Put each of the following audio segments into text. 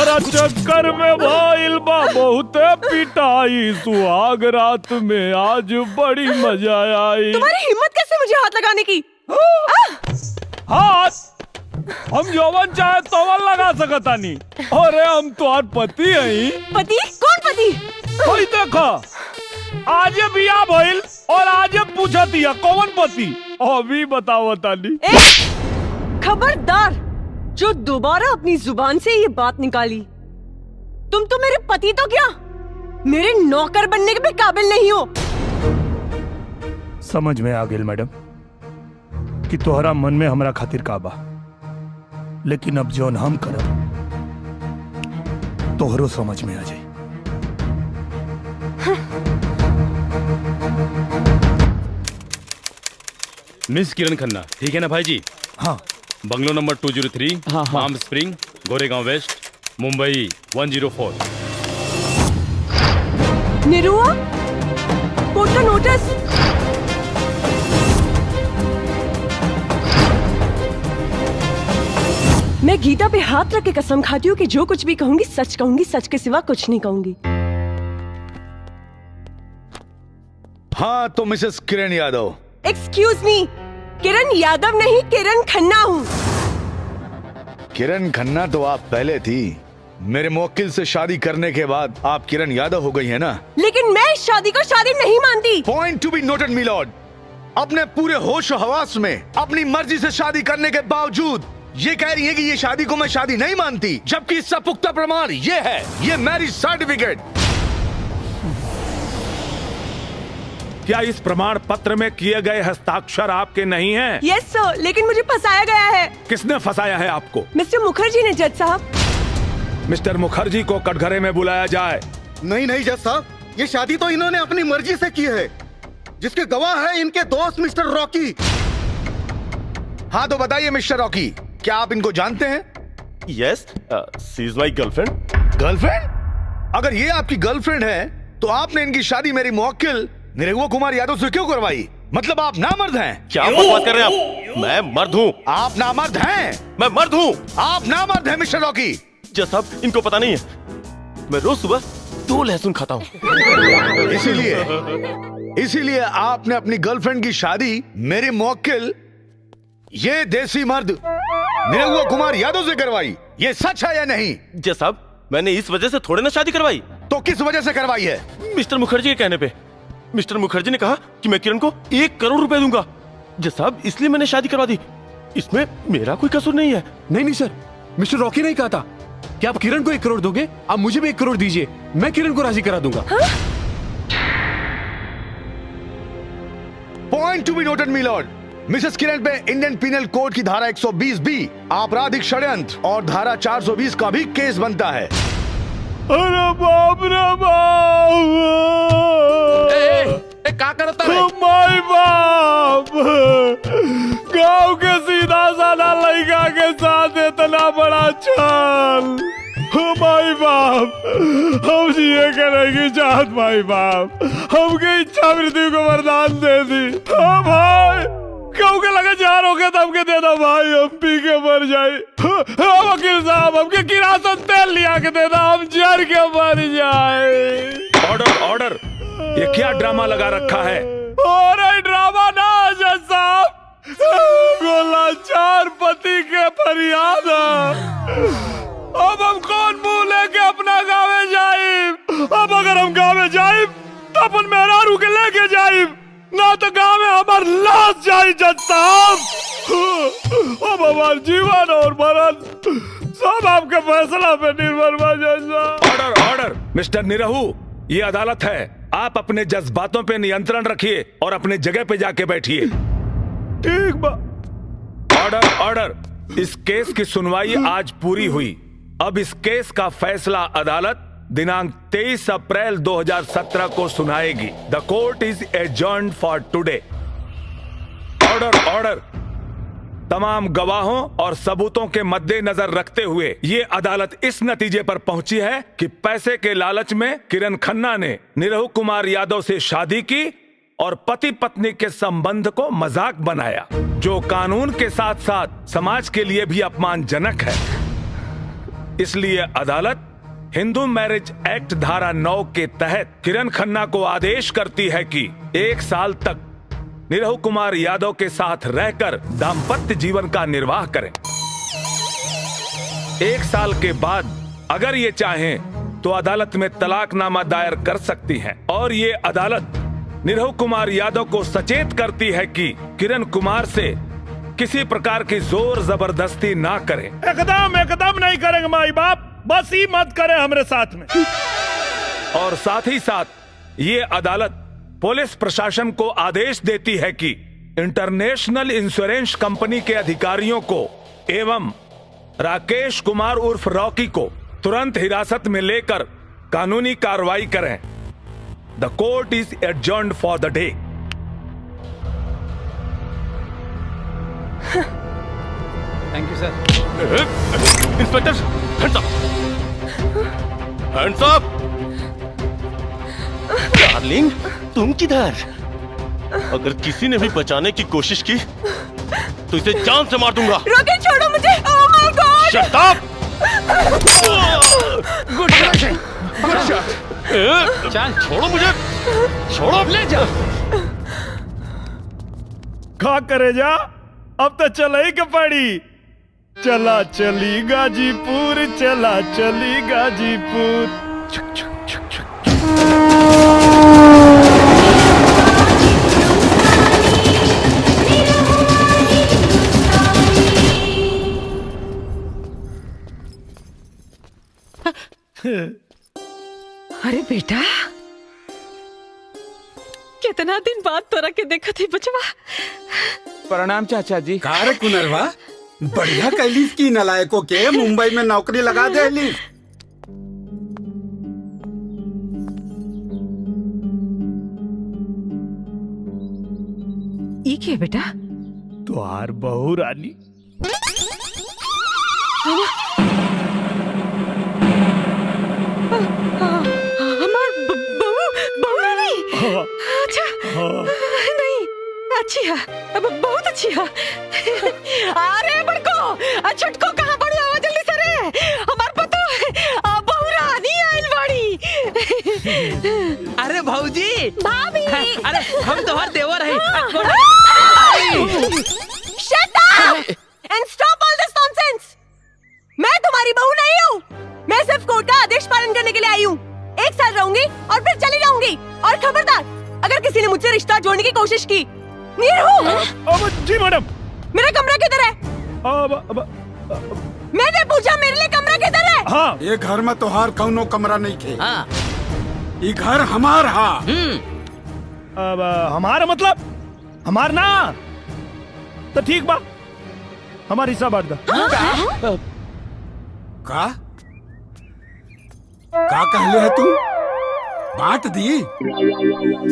तोहरा चक्कर में भाईल बा बहुते पिटाई, सुहाग रात में आज बड़ी मजा आई। तुम्हारी हिम्मत कैसे मुझे हाथ लगाने की? हाथ हम जौवन चाहे तोवन लगा सकता नहीं। अरे हम तुम्हार पति हई। पति? कौन पति? कोई देखा आज बिया भइल और आज पूछा दिया कौन पति, अभी बताओ ताली। खबरदार जो दोबारा अपनी जुबान से ये बात निकाली, तुम तो मेरे पति तो क्या मेरे नौकर बनने के भी काबिल नहीं हो। समझ में आ गेल मैडम कि तोहरा मन में हमरा खातिर का बा, लेकिन अब जौन हम करब तोहरो समझ में आ जाए। मिस किरण खन्ना, ठीक है ना भाई जी? हाँ। Bungalow number 203, palm spring, Goregaon west, Mumbai 104। Nirua, court का नोटिस। मैं गीता पे हाथ रख के कसम खाती हूँ कि जो कुछ भी कहूंगी सच कहूंगी, सच के सिवा कुछ नहीं कहूंगी। हाँ तो Mrs Kiran Yadav. Excuse me, Kiran Yadav नहीं किरण खन्ना हूँ। किरण खन्ना तो आप पहले थी, मेरे मुवक्किल से शादी करने के बाद आप किरण यादव हो गई है ना। लेकिन मैं इस शादी को शादी नहीं मानती। Point to be noted my Lord. अपने पूरे होश और हवास में अपनी मर्जी से शादी करने के बावजूद ये कह रही है कि ये शादी को मैं शादी नहीं मानती, जबकि इसका पुख्ता प्रमाण ये है, ये मैरिज सर्टिफिकेट। क्या इस प्रमाण पत्र में किए गए हस्ताक्षर आपके नहीं हैं? यस सर, लेकिन मुझे फंसाया गया है। किसने फंसाया है आपको? मिस्टर मुखर्जी ने जज साहब। मिस्टर मुखर्जी को कटघरे में बुलाया जाए। नहीं नहीं जज साहब, ये शादी तो इन्होंने अपनी मर्जी से की है, जिसके गवाह है इनके दोस्त मिस्टर रॉकी। हाँ तो बताइए मिस्टर रॉकी, क्या आप इनको जानते हैं? Yes, she is my girlfriend. Girlfriend? अगर ये आपकी गर्लफ्रेंड है तो आपने इनकी शादी मेरी मुवक्किल निरहुआ कुमार यादव से क्यों करवाई? मतलब आप नामर्द हैं? क्या बकवास कर रहे हैं आप? मैं मर्द हूँ। आप नामर्द हैं? मैं मर्द हूँ। आप नामर्द हैं मिस्टर रॉकी। जज साहब, इनको पता नहीं है मैं रोज सुबह 2 लहसुन खाता हूँ। इसीलिए आपने अपनी गर्लफ्रेंड की शादी मेरे मुवक्किल ये देसी मर्द निरहुआ कुमार यादव से करवाई। ये सच है या नहीं? जज साहब, मैंने इस वजह से थोड़े ना शादी करवाई। तो किस वजह से करवाई है? मिस्टर मुखर्जी के कहने पे। मिस्टर मुखर्जी ने कहा कि मैं किरण को 1 करोड़ रुपए दूंगा। जज साहब, इसलिए मैंने शादी करवा दी। इसमें मेरा कोई कसूर नहीं है। नहीं नहीं सर, मिस्टर रॉकी ने कहा था कि आप किरण को 1 करोड़ दोगे, आप मुझे भी 1 करोड़ दीजिए, मैं किरण को राजी करा दूंगा। Point to be noted my lord. Mrs Kiran पे इंडियन पिनल कोड की धारा 120 बी आपराधिक षड्यंत्र और धारा 420 का भी केस बनता है। अरे बाप रे बाप! क्या करता है? माय बाप! गांव के सीधा साधा लड़का के साथ इतना बड़ा छल! माई बाप, हम जिए के रहेगी चाहत। माई बाप, हमके इच्छा मृत्यु को वरदान दे दी। हाँ भाई, क्यों के लगे जार हो गया तो हमके दे दो भाई, हम पी के मर जाए। हाँ वकील साहब, हमके किरासन तेल लिया के दे दो, हम जर के मर जाए। ऑर्डर ऑर्डर, ये क्या ड्रामा लगा रखा है? अरे ड्रामा ना जज साहब, गोला चार पति के फरियाद। अब हम कौन मुंह लेके अपना गाँव जाए? अब अगर हम गाँव जाए तो अपन मेहरारू के लेके जाए, ना तो गाँव में हमार लाश जाए जज साहब। अब हमार जीवन और मरण सब आपके फैसला पे निर्भर बा जज साहब। ऑर्डर ऑर्डर, मिस्टर निरहू, ये अदालत है, आप अपने जज्बातों पे नियंत्रण रखिए और अपने जगह पे जाके बैठिए। ठीक बा। ऑर्डर ऑर्डर, इस केस की सुनवाई आज पूरी हुई। अब इस केस का फैसला अदालत दिनांक 23 अप्रैल 2017 को सुनाएगी। The court is adjourned for today. Order order, तमाम गवाहों और सबूतों के मद्देनजर रखते हुए ये अदालत इस नतीजे पर पहुंची है कि पैसे के लालच में किरण खन्ना ने निरहु कुमार यादव से शादी की और पति पत्नी के संबंध को मजाक बनाया, जो कानून के साथ साथ समाज के लिए भी अपमानजनक है। इसलिए अदालत हिंदू मैरिज एक्ट धारा 9 के तहत किरण खन्ना को आदेश करती है कि 1 साल तक निरहु कुमार यादव के साथ रहकर दाम्पत्य जीवन का निर्वाह करें। 1 साल के बाद अगर ये चाहें तो अदालत में तलाकनामा दायर कर सकती हैं और ये अदालत निरहु कुमार यादव को सचेत करती है कि किरण कुमार से किसी प्रकार की जोर जबरदस्ती ना करें। एकदम नहीं करेंगे माई बाप, बस ही मत करें हमारे साथ में। और साथ ही साथ ये अदालत पुलिस प्रशासन को आदेश देती है कि इंटरनेशनल इंश्योरेंस कंपनी के अधिकारियों को एवं राकेश कुमार उर्फ रॉकी को तुरंत हिरासत में लेकर कानूनी कार्रवाई करें। The court is adjourned for the day. Thank you sir. Inspector, hands up, hands up. Darling, तुम किधर? अगर किसी ने भी बचाने की कोशिश की तो इसे जान से मार दूंगा। रॉकी छोड़ो मुझे। Oh my God. Shut up. Good shot. चल छोड़ो मुझे, छोड़ो। ले जा। खा करे जा, अब तो चला ही के पड़ी। चला चली गाजीपुर, चला चली गाजीपुर। अरे बेटा, कितना दिन बाद तोरा के देखा थी बचवा। प्रणाम चाचा जी। कार कुनरवा, बढ़िया कैलिस की नलायकों के मुंबई में नौकरी लगा दे ली। ई के बेटा? तुहार बहू रानी। हमार बहू रानी। अच्छा, नहीं अच्छी है, बहुत अच्छी है। अरे बड़को छटको कहाँ बड़ी आवाज जल्दी से रे, हमार पतो बहू रानी आइल बड़ी। अरे भौजी, भाभी। अरे हम तोहर देवर है। Shut up and stop all this nonsense. मैं तुम्हारी बहू नहीं हूँ, मैं सिर्फ कोर्ट का आदेश पालन करने के लिए आई हूँ। 1 साल रहूंगी और फिर चली जाऊंगी। और खबरदार, अगर किसी ने मुझसे रिश्ता जोड़ने की कोशिश की। अब जी मैडम। मेरा कमरा किधर है? मैंने पूछा मेरे लिए कमरा किधर है? हाँ, ये घर में तोहार कौनो कमरा नहीं थे। हाँ। ये घर हमार हा। अब हमारा मतलब हमार ना, तो ठीक बा, हमारी हिस्सा बांट दो। का कहले है तू? बांट दी?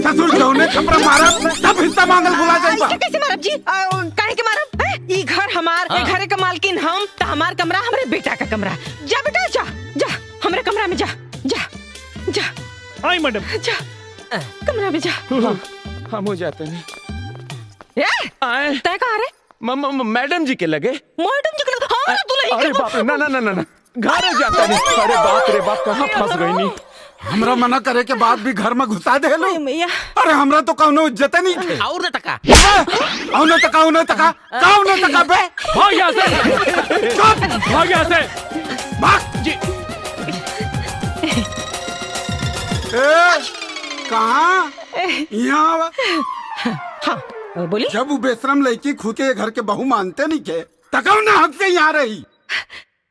ससुर जौने छपरा मारा सब हिस्सा मांगल भुला जाइबा। ऐसे कैसे मारब जी? काहे के मारब? ई घर हमार, ए घरे का मालकिन हम, त हमार कमरा हमरे बेटा का कमरा। जा बेटा जा, जा हमरे कमरा में जा, जा जा। आई मैडम। जा कमरा में जा। हम हो जाते हैं। ए, तय कहाँ रे? मैडम जी के लगे। मैडम जी के हाँ दुल्हन अरे बाप रे, ना ना ना ना ना, घर जाता नहीं। अरे बाप रे बाप, कहाँ फंस गई नी। हमरा मना करे के बाद भी घर में घुसा दे लो। मैया, अरे हमरा तो कौनो इज्जत नहीं थे। और न टका। औने तका बे। भाग यहाँ से, चुप, भाग यहाँ से, भाग। जी। कहाँ? यहाँ हाँ बोली। जब वो बेशरम लड़की खुद के घर के बहू मानते नहीं के, तकौ ना हक से यहाँ रही।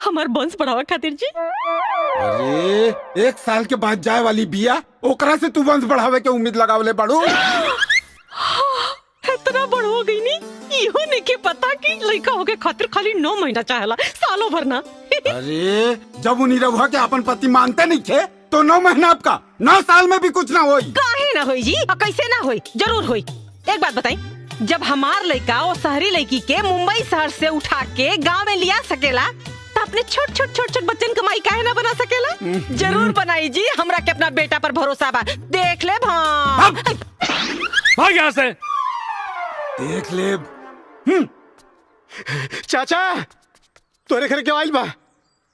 हमार वंश बढ़ावा खातिर जी। अरे 1 साल के बाद जाए वाली बिया, ओकरा से तू वंश बढ़ावे के उम्मीद लगावले बड़ू। इतना बड़ हो गई नी, इहो नहीं के पता कि लड़का होके खातिर खाली 9 महीना चाहेला, सालों भर ना। अरे जब उन्हीं रहुआ के अपन पति मानते नहीं थे, तो 9 महीना आपका 9 साल में भी कुछ ना होई। काहे ना होई जी? और कैसे ना होई? जरूर होई। एक बात बताई, जब हमार लड़का और शहरी लड़की के मुंबई शहर से उठा के गांव में लिया सकेला, तो अपने छोट छोट बच्चन कमाई काहे ना बना सकेला? जरूर बनाई जी, हमरा के अपना बेटा पर भरोसा बा। देख ले भाग यहाँ से। देख ले। चाचा, तोरे घर के आइल बा।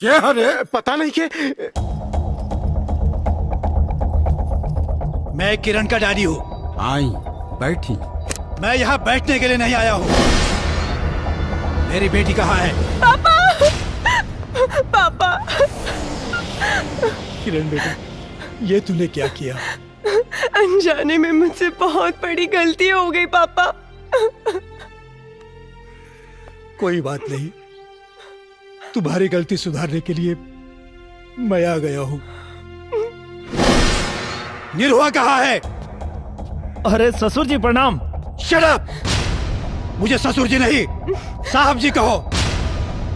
क्या रे? पता नहीं के मैं किरण का डैडी हूँ। आई बैठी। मैं यहाँ बैठने के लिए नहीं आया हूँ। मेरी बेटी कहाँ है? पापा किरण बेटा, ये तूने क्या किया? अनजाने में मुझसे बहुत बड़ी गलती हो गई पापा। कोई बात नहीं, तुम्हारी गलती सुधारने के लिए मैं आ गया हूँ। निरुआ कहाँ है? अरे ससुर जी प्रणाम। Shut up! मुझे ससुर जी नहीं, साहब जी कहो।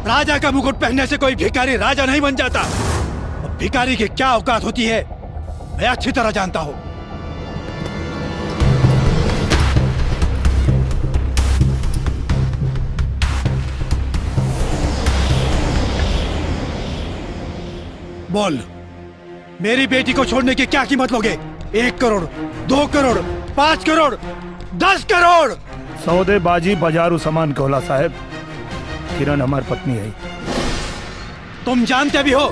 राजा का मुकुट पहनने से कोई भिखारी राजा नहीं बन जाता। और भिखारी की क्या औकात होती है मैं अच्छी तरह जानता हूँ। बोल, मेरी बेटी को छोड़ने की क्या कीमत लोगे? 1 करोड़, 2 करोड़, 5 करोड़, 10 करोड़? सौदेबाजी बाजारू सामान कहला साहब। किरण हमारी पत्नी है। तुम जानते भी हो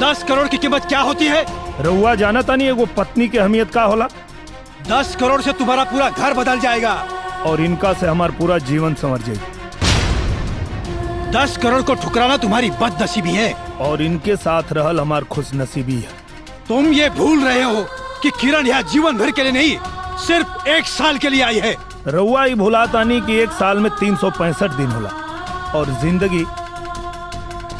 10 करोड़ की कीमत क्या होती है? रउआ जानता नहीं है वो पत्नी की अहमियत का होला। 10 करोड़ से तुम्हारा पूरा घर बदल जाएगा। और इनका से हमार पूरा जीवन संवर जाए। 10 करोड़ को ठुकराना तुम्हारी बदनसीबी है। और इनके साथ रहल हमार खुशनसीबी है। तुम ये भूल रहे हो कि किरण यहाँ जीवन भर के लिए नहीं, सिर्फ 1 साल के लिए आई है। रउआ ही भुलाता नहीं कि 1 साल में 365 दिन होला और जिंदगी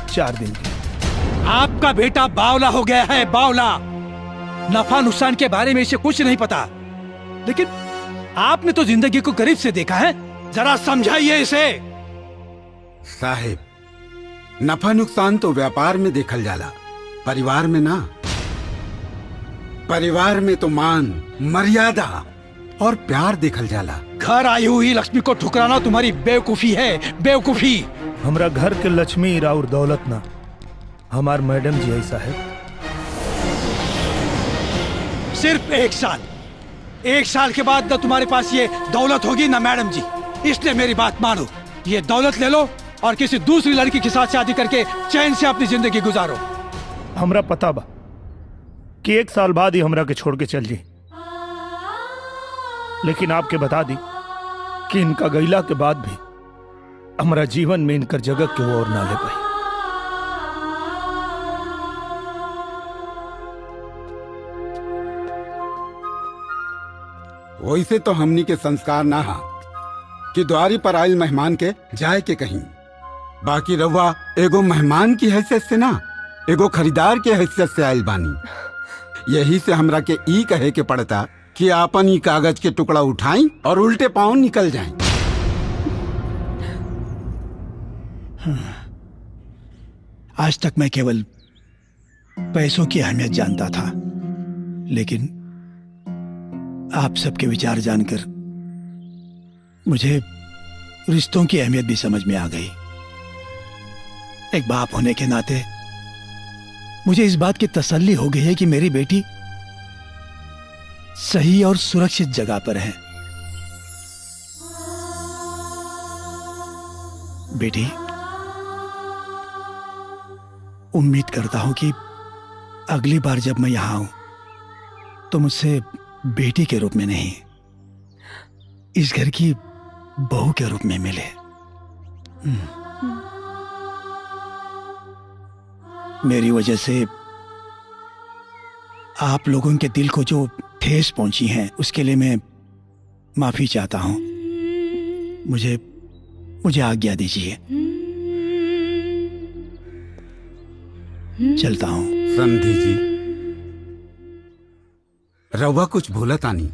4 दिन की। आपका बेटा बावला हो गया है, बावला। नफा नुकसान के बारे में इसे कुछ नहीं पता। लेकिन आपने तो जिंदगी को करीब से देखा है, जरा समझाइए इसे। साहेब, नफा नुकसान तो व्यापार में देखल जाला, परिवार में ना। परिवार में तो मान, मर्यादा और प्यार देखल जाला। घर आई हुई लक्ष्मी को ठुकराना तुम्हारी बेवकूफी है, बेवकूफी। हमरा घर के लक्ष्मी राउर दौलत ना, हमार मैडम जी है साहब। सिर्फ 1 साल। 1 साल के बाद न तुम्हारे पास ये दौलत होगी ना मैडम जी। इसलिए मेरी बात मानो, ये दौलत ले लो और किसी दूसरी लड़की के साथ शादी करके चैन से अपनी जिंदगी गुजारो। हमरा पता बा कि 1 साल बाद ही हमरा के छोड़ के चल जी, लेकिन आपके बता दी कि इनका गैला के बाद भी हमारा जीवन में इनकर जगह क्यों और ना ले पाई। वैसे तो हमनी के संस्कार ना हा कि द्वारी पर आयल मेहमान के जाए के कहीं। बाकी रउआ एगो मेहमान की हैसियत से ना, एगो खरीदार के हैसियत से आयल बानी। यही से हमरा के ई कहे के पड़ता कि आपन ही कागज के टुकड़ा उठाई और उल्टे पांव निकल जाएं। आज तक मैं केवल पैसों की अहमियत जानता था, लेकिन आप सबके विचार जानकर मुझे रिश्तों की अहमियत भी समझ में आ गई। एक बाप होने के नाते मुझे इस बात की तसल्ली हो गई है कि मेरी बेटी सही और सुरक्षित जगह पर है। बेटी, उम्मीद करता हूं कि अगली बार जब मैं यहां हूं तो मुझसे बेटी के रूप में नहीं, इस घर की बहू के रूप में मिले। मेरी वजह से आप लोगों के दिल को जो ठेस पहुंची है उसके लिए मैं माफी चाहता हूं। मुझे आज्ञा दीजिए, चलता हूं। समधी जी, रउआ कुछ भूलत आनी।